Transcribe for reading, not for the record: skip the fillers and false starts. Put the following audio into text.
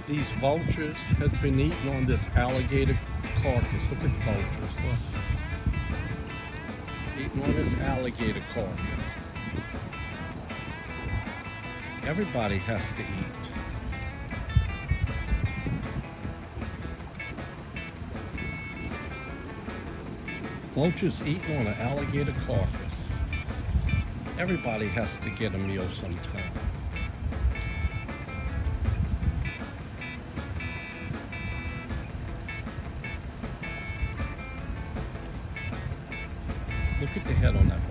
These vultures has been eating on this alligator carcass. Look at the vultures, look. Eating on this alligator carcass. Everybody has to eat. Vultures eating on an alligator carcass. Everybody has to get a meal sometime. Look at the head on that